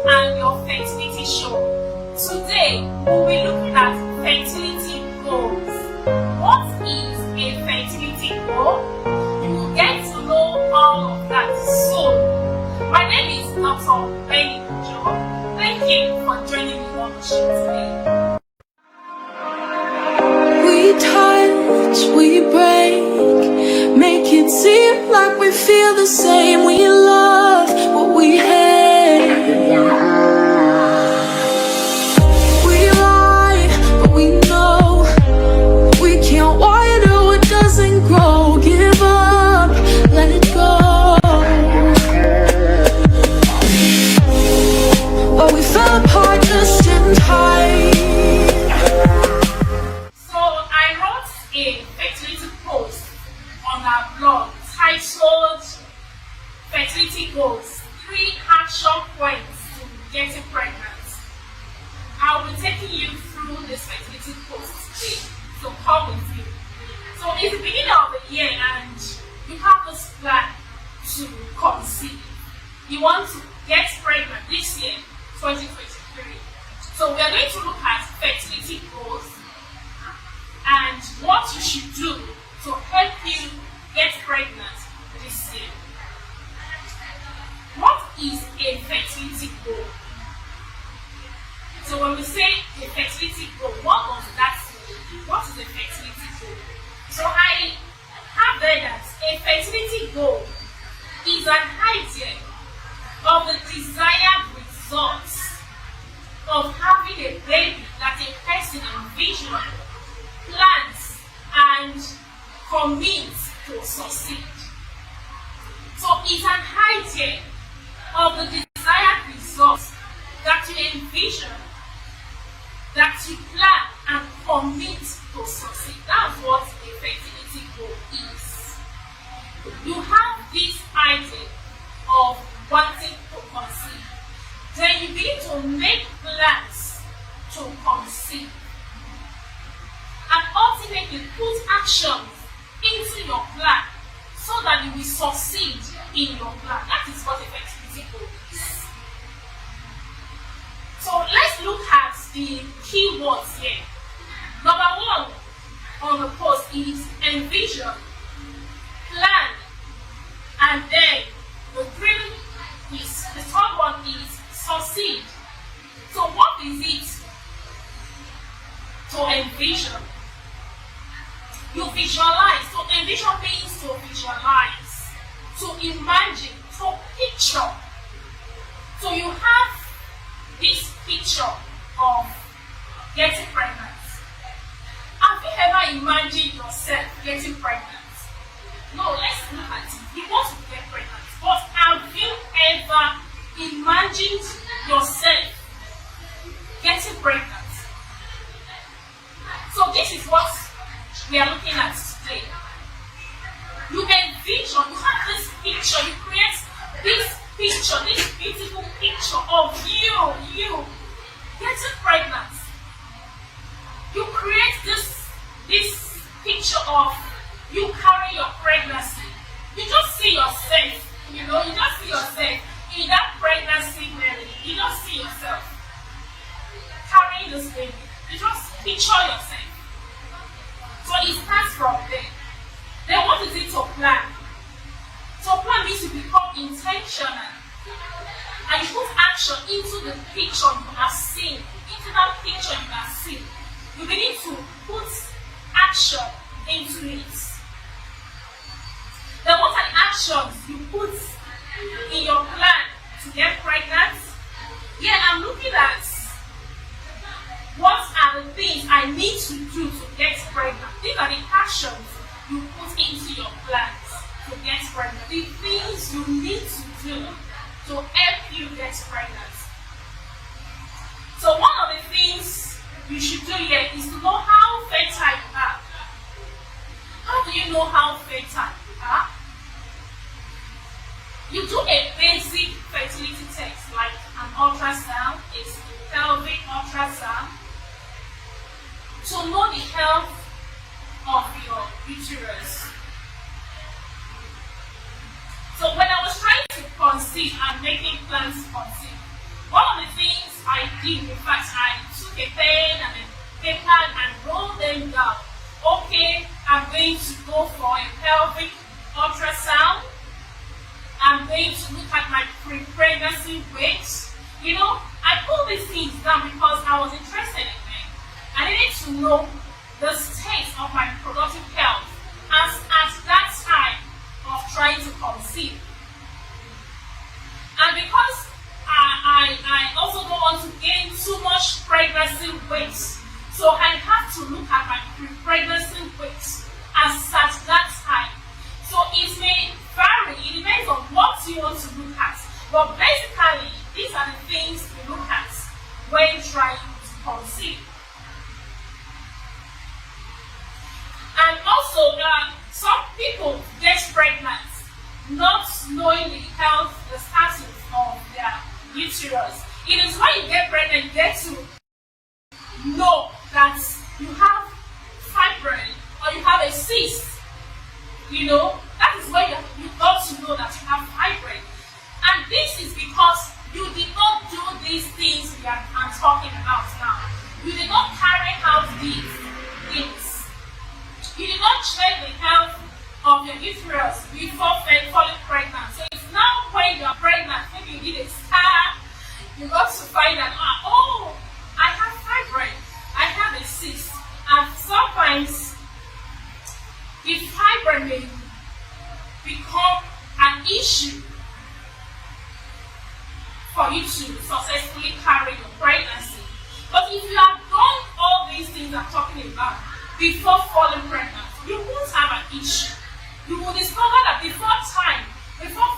and your fertility show. Today, we'll be looking at fertility goals. What is a fertility goal? You will get to know all of that soon. My name is Dr. Benny Joe. Thank you for joining me on the show today. We touch, we break, make it seem like we feel the same. We love what we hate. We lie, but we know we can't water what doesn't grow. Give up, let it go. But we fell apart just in time. A fertility post on our blog titled Fertility Goals 3 Action Points to Getting Pregnant. I'll be taking you through this fertility post today, so come with me. So it's the beginning of the year and you have this plan to conceive. You want to get pregnant this year, 2023. So we are going to look at fertility goals and what you should do to help you get pregnant this year. What is a fertility goal? So when we say a fertility goal, what does that mean? What is a fertility goal? So I have read that a fertility goal is an idea of the desired results of having a baby that a person envisions, plans and commits to succeed. So it's an idea of the desired results that you envision, that you plan and commit to succeed. That's what a fertility goal is. You have this idea of wanting to conceive. Then you begin to make plans to conceive. And ultimately put actions into your plan so that you will succeed in your plan. That is what a fertility goal is. So let's look at the key words here. Number 1 on the post is envision, plan, and then the third one is succeed. So what is it to envision? You visualize. So envision means to visualize, to imagine, to picture. So you have this picture of getting pregnant. Have you ever imagined yourself getting pregnant? No, let's look at it. You want to get pregnant, but have you ever imagined yourself getting pregnant? So this is what we are looking at today. You envision, you have this picture, you create this picture, this beautiful picture of you getting pregnant. You create this picture of you carrying your pregnancy. You just see yourself, you just see yourself in that pregnancy belly. You just see yourself carrying this baby. You just picture yourself. So it starts from there. Then what is it to plan? So plan means to become intentional. And you put action into the picture you have seen. Into that picture you have seen. You begin to put action into it. Then what are the actions you put in your plan to get pregnant? Yeah, I'm looking at what are the things I need to do to get pregnant. These are the actions you put into your plans to get pregnant. The things you need to do to help you get pregnant. So one of the things you should do here is to know how fertile you are. How do you know how fertile you are? You do a basic fertility test like an ultrasound, a pelvic ultrasound, to know the health of your uterus. So when I was trying to conceive and making plans to conceive, one of the did, in fact, I took a pen and a paper and wrote them down. Okay, I'm going to go for a pelvic ultrasound. I'm going to look at my pre-pregnancy weight. You know, I put these things down because I was interested in them. I needed to know the state of my reproductive health as at that time of trying to conceive. And because I also don't want to gain too much pregnancy weight, so I have to look at my pre-pregnancy weight as at that time. So it may vary, it depends on what you want to look at. But basically, these are the things you look at when trying to conceive. And also, some people get pregnant not knowing the health, the status of their uterus. It is when you get pregnant, you get to know that you have fibroid or you have a cyst. You know, that is when you got to know that you have fibroid. And this is because you did not do these things I'm talking about now. You did not carry out these things. You did not check the health of your uterus before falling pregnant. So it's now when you are pregnant, maybe you did a scan, you got to find out, oh, I have fibroid, I have a cyst. And sometimes the fibroid may become an issue for you to successfully carry your pregnancy. But if you have done all these things I'm talking about before falling pregnant, you won't have an issue. You will discover that before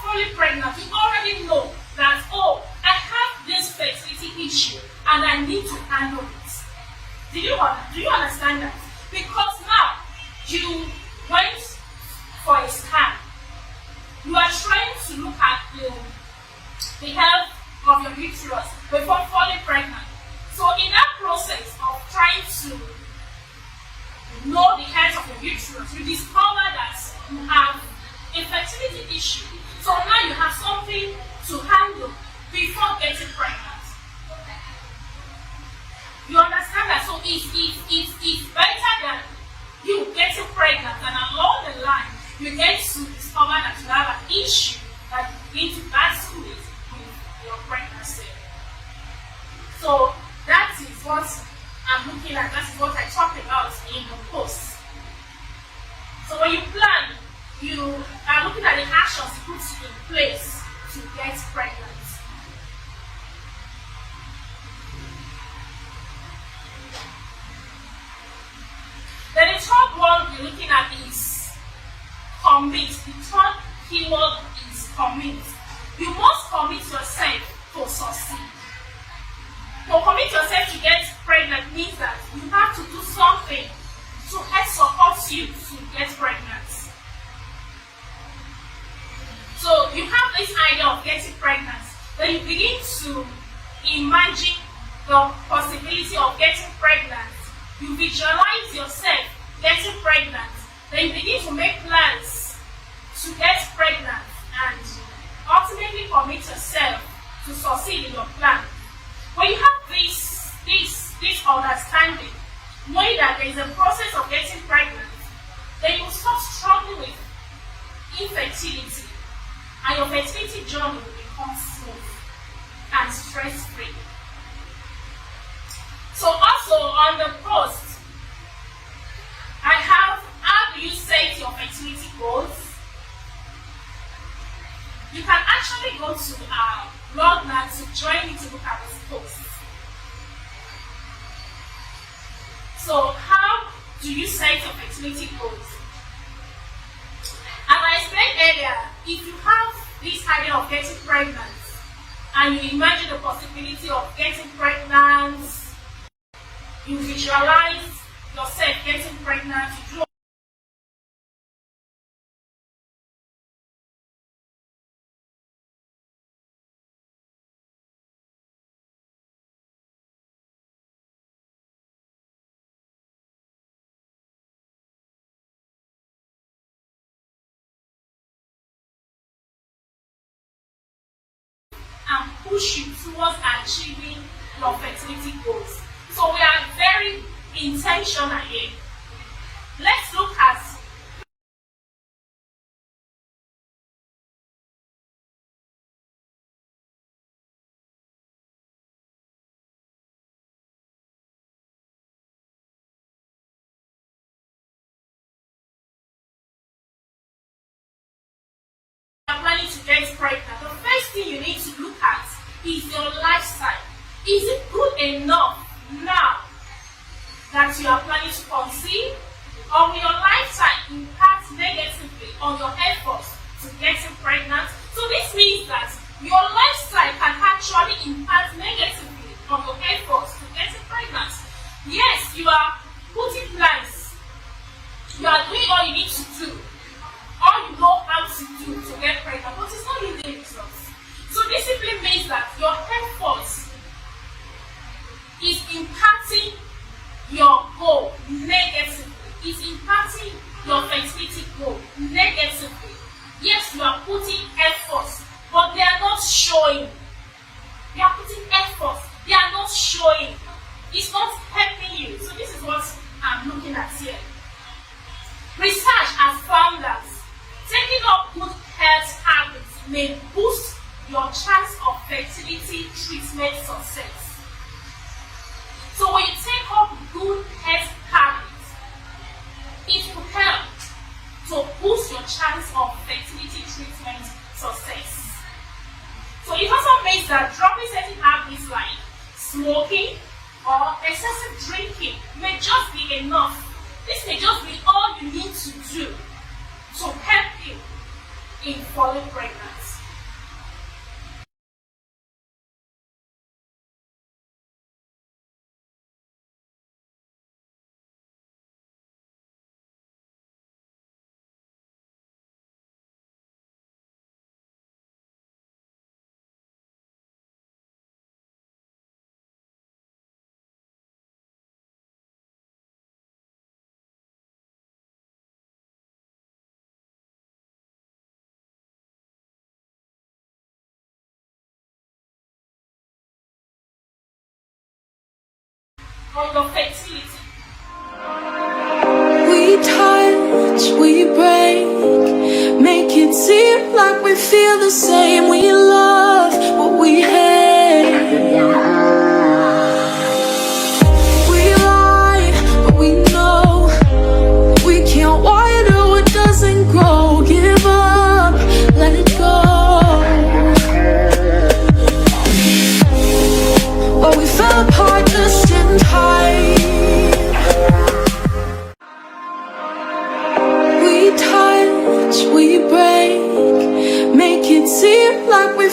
falling pregnant, you already know that, oh, I have this fertility issue and I need to handle it. Do you understand that? Because now you went for a scan. You are trying to look at the health of your uterus before falling pregnant. So in that process of trying to know the health of your uterus, you discover that you have a fertility issue. So now you have something to handle before getting pregnant. You understand that? So it's better than you getting pregnant and along the line you get to discover that you have an issue that you need to battle with your pregnancy. So that is what I'm looking at. That is what I talk about in the post. So when you plan, you are looking at the actions you put in place to get pregnant. Then the third one we're looking at is commit. The third keyword is commit. You must commit yourself to succeed. To commit yourself to get pregnant means that you have to do something to help support you to get pregnant. So you have this idea of getting pregnant, then you begin to imagine the possibility of getting pregnant. You visualize yourself getting pregnant, then you begin to make plans to get pregnant and ultimately commit yourself to succeed in your plan. When you have this understanding, knowing that there is a process of getting pregnant, then you stop struggling with infertility, and your fertility journey will become smooth and stress-free. So also on the post, I have how do you set your fertility goals? You can actually go to our blog now to join me to look at this post. So how do you set your fertility goals? As I explained earlier, if you have this idea of getting pregnant and you imagine the possibility of getting pregnant, you visualize yourself getting pregnant, you do and push you towards achieving your fertility goals. So we are very intentional here. Let's look at planning to get pregnant. The first thing you need to look at is your lifestyle. Is it good enough now that you are planning to conceive? Or will your lifestyle impact negatively on your efforts to getting pregnant? So this means that your lifestyle can actually impact negatively on your efforts to getting pregnant. Yes, you are putting plans. You are doing all you need to do. All you know how to do to get pregnant, but it's not yielding results. So this simply means that your efforts is impacting your goal negatively. It's impacting your fertility goal negatively. Yes, you are putting efforts, but they are not showing. You are putting efforts, they are not showing. It's not helping you. So this is what I'm looking at here. Research has found that taking up good health habits may boost your chance of fertility treatment success. So when you take up good health habits, it will help to boost your chance of fertility treatment success. So it also means that dropping certain habits like smoking or excessive drinking may just be enough. This may just be all you need to do to help you in falling pregnant. On your fertility. We touch, we break, make it seem like we feel the same. We love what we hate. We lie, but we know we can't water what doesn't grow. Give up, let it go. But we fell apart just in time. We touch, we break, make it seem like we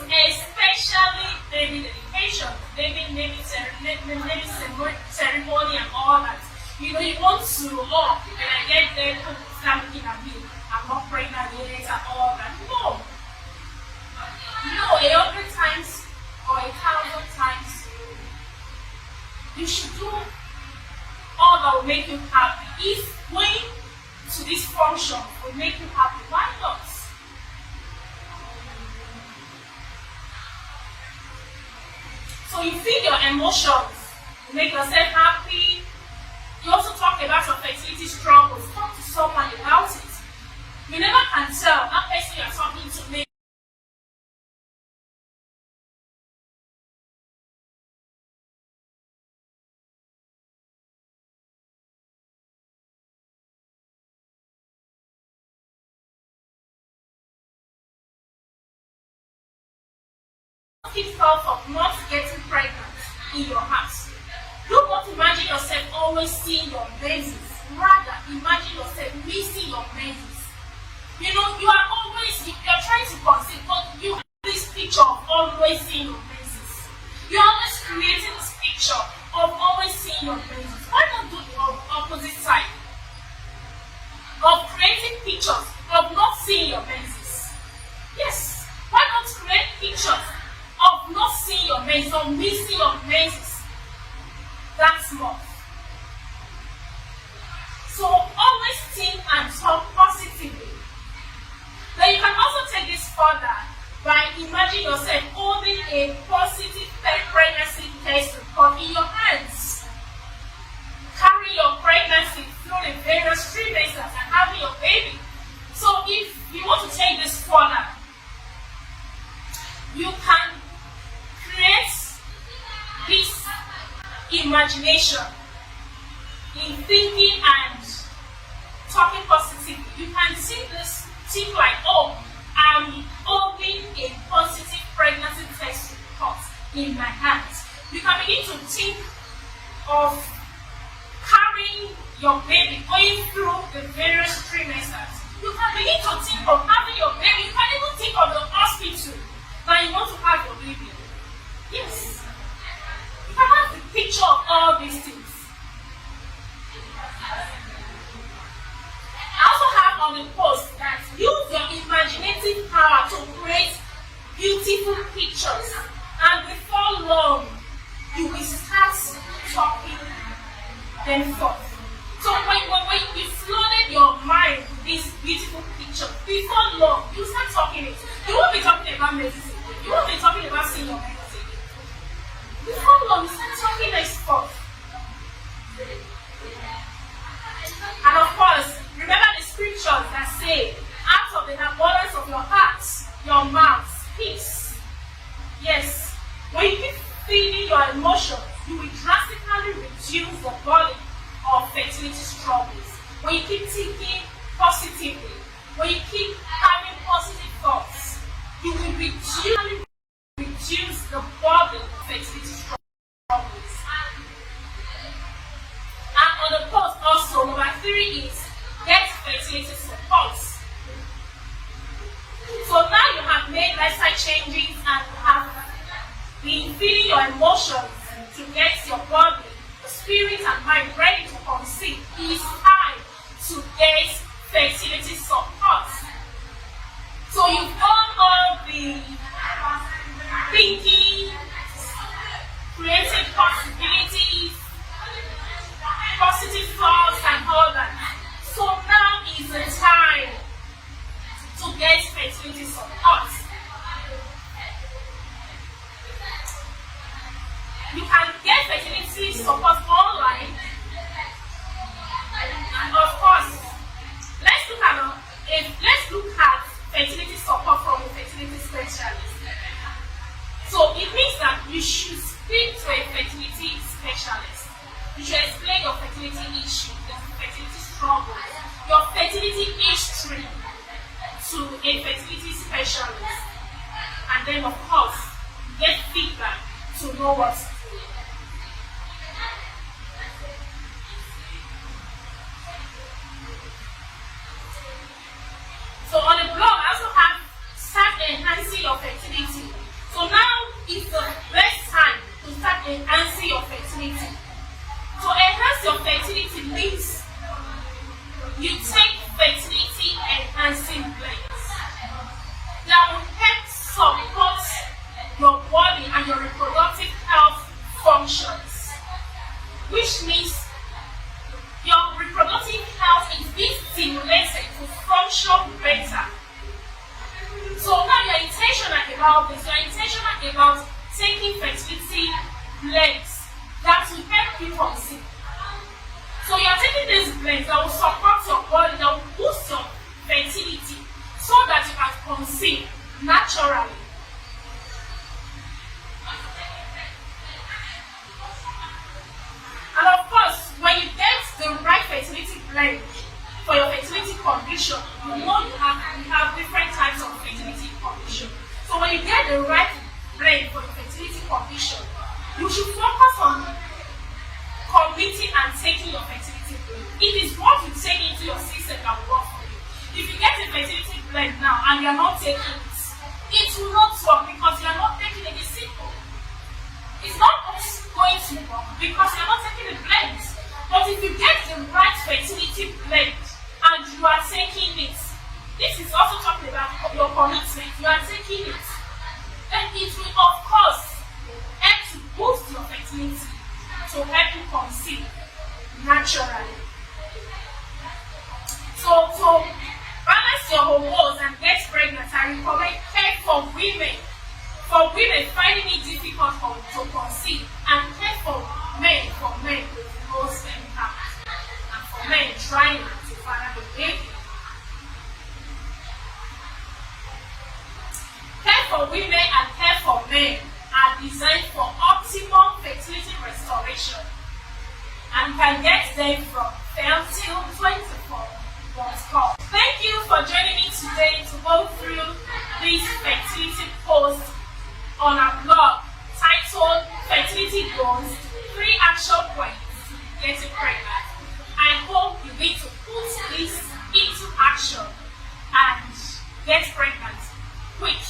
especially naming dedication, naming ceremony and all that. You know, you want to, oh, when I get there, people start looking at me, I'm not pregnant yet and all that. No. No, 100 times or 1,000 times, you should do all that will make you happy. If going to this function will make you happy, why not? So you feel your emotions, you make yourself happy. You also talk about your fertility struggles. Talk to someone about it. You never can tell that person you're talking to may thought of not getting pregnant in your house. Do not imagine yourself always seeing your menses. Rather, imagine yourself missing your menses. You know, you're trying to conceive, but you have this picture of always seeing your menses. You're always creating this picture of always seeing your menses. Why not do the opposite side? Of creating pictures of not seeing your menses. Yes. Why not create pictures of not seeing your menses or missing your menses? That's more. So always think and talk positively. Then you can also take this further by imagining yourself holding a positive pregnancy test report in your hands. Carry your pregnancy through the various trimesters and having your baby. So if you want to take this further, you can create this imagination in thinking and talking positively. You can see this, think like, oh, I'm holding a positive pregnancy test report in my hands. You can begin to think of carrying your baby, going through the various trimesters. You can begin to think of having your baby. You can even think of the hospital that you want to have your baby. Yes. You can have the picture of all these things. I also have on the post that use your imaginative power to create beautiful pictures, and before long you will start talking them forth. So when you flooded your mind with this beautiful picture, before long you start talking it. You won't be talking about medicine. You won't be talking about seeing your medicine. Before long you start talking this forth. And of course, remember the scriptures that say, out of the abundance of your heart, your mouth speaks. Yes, when you keep feeding your emotions, you will drastically reduce the volume of fertility struggles. When you keep thinking positively, when you keep having positive thoughts, you will reduce the burden of fertility struggles. And on the post also, number 3 is get fertility support. So now you have made lifestyle changes and have been feeding your emotions to get your body, the spirit and mind ready to conceive. It is time to get fertility support. So you've done all the thinking, creating possibilities, positive thoughts and all that. So now is the time to get fertility support. You can get fertility support online. And of course, let's look at fertility support from a fertility specialist. So it means that you should speak to a fertility specialist. You should explain your fertility issue, your fertility struggle, your fertility history to a fertility specialist. And then of course, get feedback to know what to do. So on the blog, I also have start enhancing your fertility. about this, you are intentional about taking fertility blends that will help you conceive. So you are taking these blends that will support your body, that will boost your fertility so that you can conceive naturally. And of course, when you get the right fertility blend for your fertility condition, you know you have different types of fertility condition. So when you get the right blend for your fertility condition, you should focus on committing and taking your fertility blend. It is what you take into your system that will work for you. If you get a fertility blend now and you are not taking it, it will not work because you are not taking it. It's simple. It's not going to work because you are not taking the blend. But if you get the right fertility blend and you are taking it, this is also talking about your commitment. You are taking it, then it will of course help to boost your fertility to help you conceive naturally. So to balance your hormones and get pregnant, I recommend care for women. For women finding it difficult to conceive, and care for men with low sperm count, and for men trying to father the baby. Care for women and care for men are designed for optimal fertility restoration and can get them from fertile24.com. Thank you for joining me today to go through this fertility post on our blog titled Fertility Goals 3 Action Points Getting Pregnant. I hope you need to put this into action and get pregnant quick.